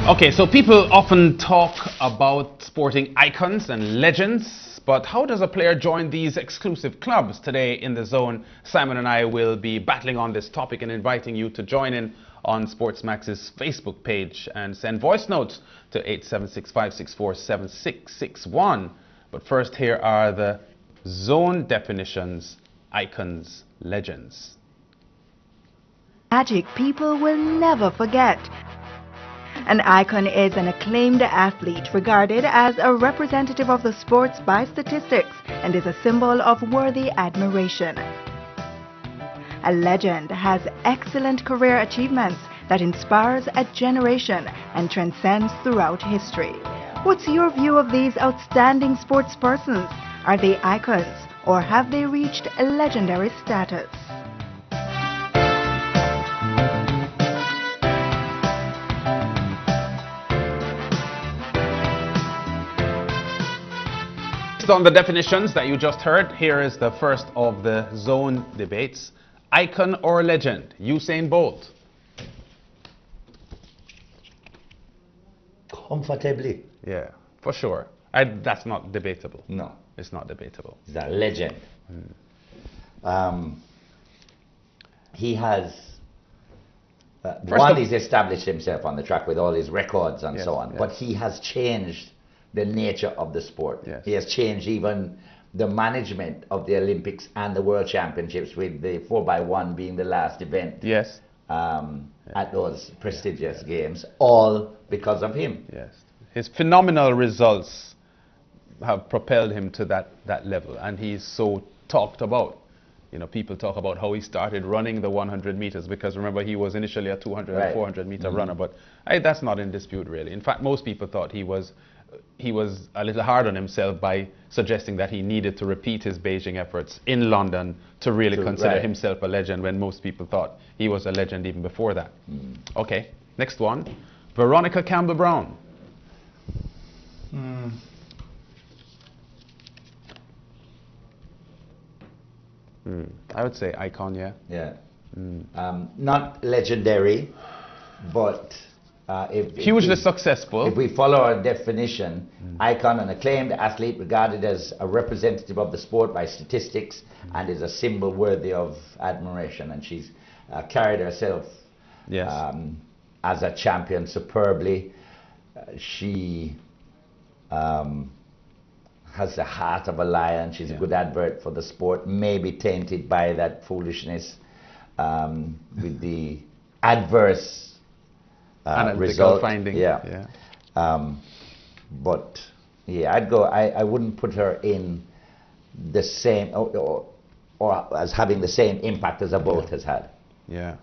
Okay, so people often talk about sporting icons and legends, but how does a player join these exclusive clubs? Today in the Zone, Simon and I will be battling on this topic and inviting you to join in on SportsMax's Facebook page and send voice notes to 876-564-7661. But first, here are the Zone definitions: icons, legends. Magic people will never forget. An icon is an acclaimed athlete regarded as a representative of the sports by statistics and is a symbol of worthy admiration. A legend has excellent career achievements that inspires a generation and transcends throughout history. What's your view of these outstanding sports persons? Are they icons or have they reached a legendary status? On the definitions that you just heard, here is the first of the Zone debates. Icon or legend? Usain Bolt. Comfortably. Yeah, for sure. That's not debatable. No. It's not debatable. He's a legend. He has he's established himself on the track with all his records and so on, but he has changed the nature of the sport. Yes. He has changed even the management of the Olympics and the World Championships, with the 4x1 being the last event. Yes. At those prestigious games, all because of him. Yes. His phenomenal results have propelled him to that level, and he's so talked about. You know, people talk about how he started running the 100 meters, because remember, he was initially a 200 and 400 meter runner, but that's not in dispute really. In fact, most people thought he was a little hard on himself by suggesting that he needed to repeat his Beijing efforts in London to really consider himself a legend, when most people thought he was a legend even before that. Okay, next one. Veronica Campbell Brown. I would say icon, yeah. Yeah. Not legendary, but hugely successful. If we follow our definition, icon, an acclaimed athlete regarded as a representative of the sport by statistics and is a symbol worthy of admiration. And she's carried herself as a champion superbly. She has the heart of a lion. She's a good advert for the sport, maybe tainted by that foolishness with the adverse result finding. But yeah, I'd go. I wouldn't put her in the same or as having the same impact as a Bolt has had. Yeah.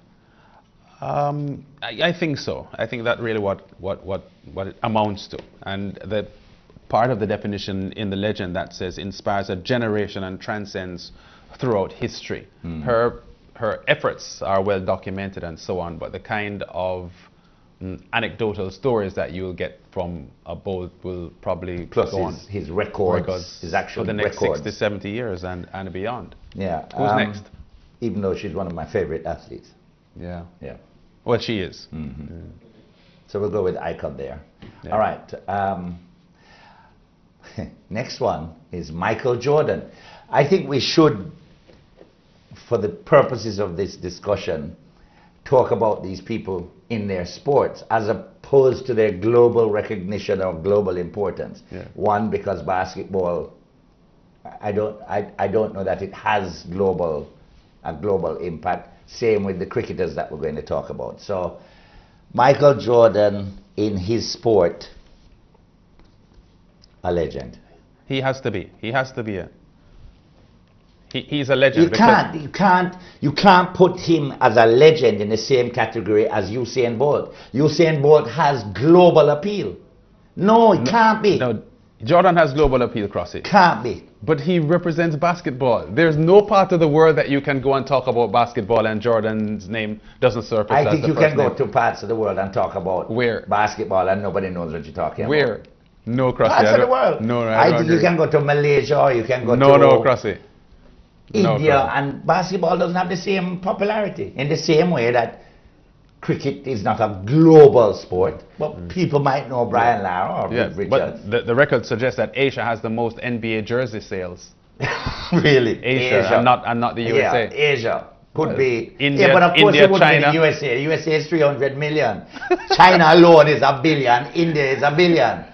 I think so. I think that really what it amounts to, and the part of the definition in the legend that says inspires a generation and transcends throughout history. Her efforts are well documented and so on, but the kind of anecdotal stories that you'll get from a Bolt will probably plus go on. His records, his actual for the next records. 60, 70 years and beyond. Yeah. Who's next? Even though she's one of my favorite athletes. Yeah. Yeah. Well, she is. So we'll go with icon there. Yeah. All right. Next one is Michael Jordan. I think we should, for the purposes of this discussion, talk about these people in their sports as opposed to their global recognition or global importance. One, because basketball, I don't know that it has a global impact. Same with the cricketers that we're going to talk about. So Michael Jordan in his sport, a legend. He has to be. He has to be he's a legend. You can't put him as a legend in the same category as Usain Bolt. Usain Bolt has global appeal. No, it can't be. No, Jordan has global appeal, Crossy. Can't be. But he represents basketball. There's no part of the world that you can go and talk about basketball and Jordan's name doesn't surface. I think you can go to parts of the world and talk about basketball and nobody knows what you're talking about. Where? No, Crossy. Parts of the world. No, I think you can go to Malaysia or you can go to Crossy. India, and basketball doesn't have the same popularity in the same way that cricket is not a global sport, but people might know Brian Lara or Richards. But the record suggests that Asia has the most NBA jersey sales. Really? Asia. And not the USA. Yeah, Asia. Could be. India, yeah, but of course India, it wouldn't China. be the USA. The USA is 300 million. China alone is 1 billion. India is 1 billion.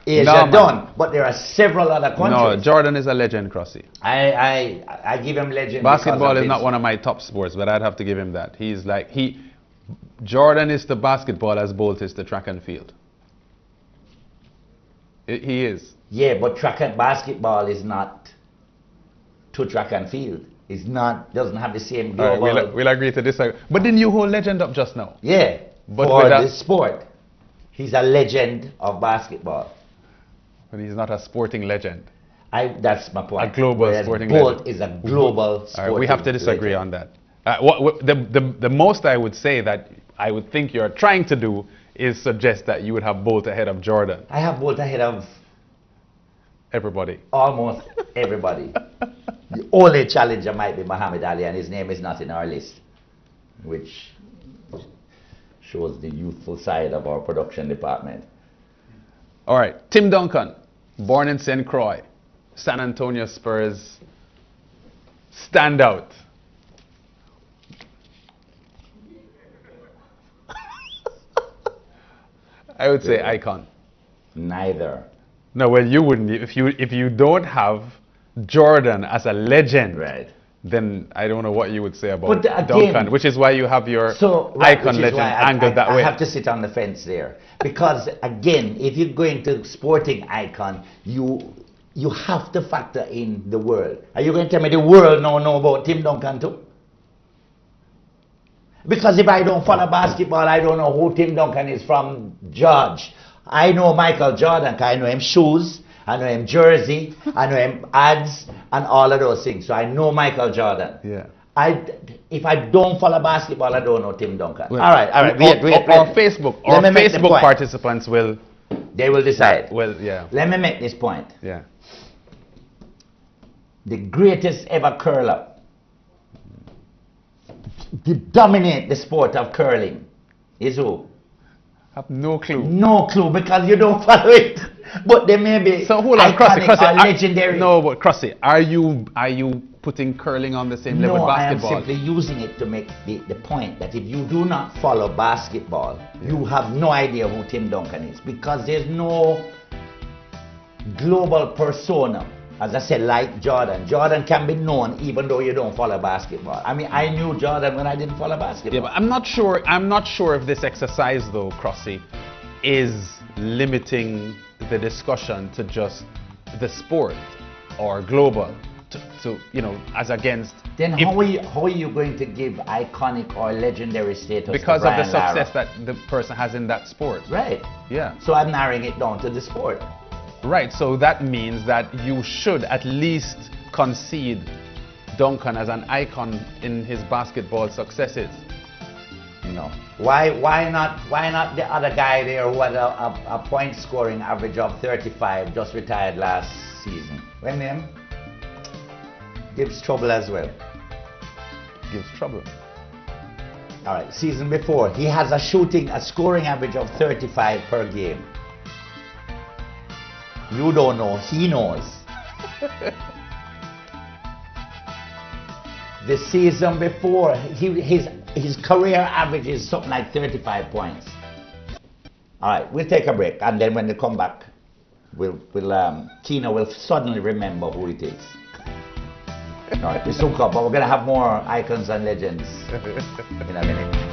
Asia done. But there are several other countries. No, Jordan is a legend, Crossy. I give him legend. Basketball is not one of my top sports, but I'd have to give him that. Jordan is to basketball as Bolt is to track and field. He is. Yeah, but basketball is not to track and field. It's not, doesn't have the same global. Right, we'll agree to disagree. But didn't you hold legend up just now? Yeah, but for the sport. He's a legend of basketball. But he's not a sporting legend. That's my point. A global Whereas sporting Bolt legend. is a global sporting we have to disagree legend. on that. The most I would say that I would think you're trying to do is suggest that you would have Bolt ahead of Jordan. I have Bolt ahead of everybody. Almost everybody. The only challenger might be Muhammad Ali, and his name is not in our list, which shows the youthful side of our production department. All right, Tim Duncan, born in St. Croix, San Antonio Spurs, standout. I would say icon. Neither. No, well, you wouldn't. If you don't have Jordan as a legend, right, then I don't know what you would say about again, Duncan, which is why you have your icon legend angled that way. I have to sit on the fence there. Because again, if you're going to sporting icon, you have to factor in the world. Are you going to tell me the world know about Tim Duncan too? Because if I don't follow basketball, I don't know who Tim Duncan is from George. I know Michael Jordan, I know him shoes, I know him jersey, I know him ads, and all of those things. So I know Michael Jordan. Yeah. If I don't follow basketball, I don't know Tim Duncan. Well, all right. Wait. Our Facebook participants will. They will decide. Well, yeah. Let me make this point. Yeah. The greatest ever curler to dominate the sport of curling is who? I have no clue. No clue, because you don't follow it. But there may be so hold on, Crossy, legendary. No, but Crossy, are you putting curling on the same level with basketball? I am simply using it to make the point that if you do not follow basketball, you have no idea who Tim Duncan is, because there's no global persona. As I said, like Jordan. Jordan can be known even though you don't follow basketball. I mean, I knew Jordan when I didn't follow basketball. Yeah, but I'm not sure if this exercise, though, Crossy, is limiting the discussion to just the sport or global, to as against. Then how are you going to give iconic or legendary status because to of the Brian success Lara? that the person has in that sport? Right. Yeah. So I'm narrowing it down to the sport. Right, so that means that you should at least concede Duncan as an icon in his basketball successes. No. Why not the other guy there who had a point scoring average of 35, just retired last season? When name? Gives trouble as well. Gives trouble. All right, season before, he has a scoring average of 35 per game. You don't know, he knows. The season before, his career average is something like 35 points. All right, we'll take a break, and then when they come back, Kino will suddenly remember who it is. All right, we soon come, but we're going to have more icons and legends in a minute.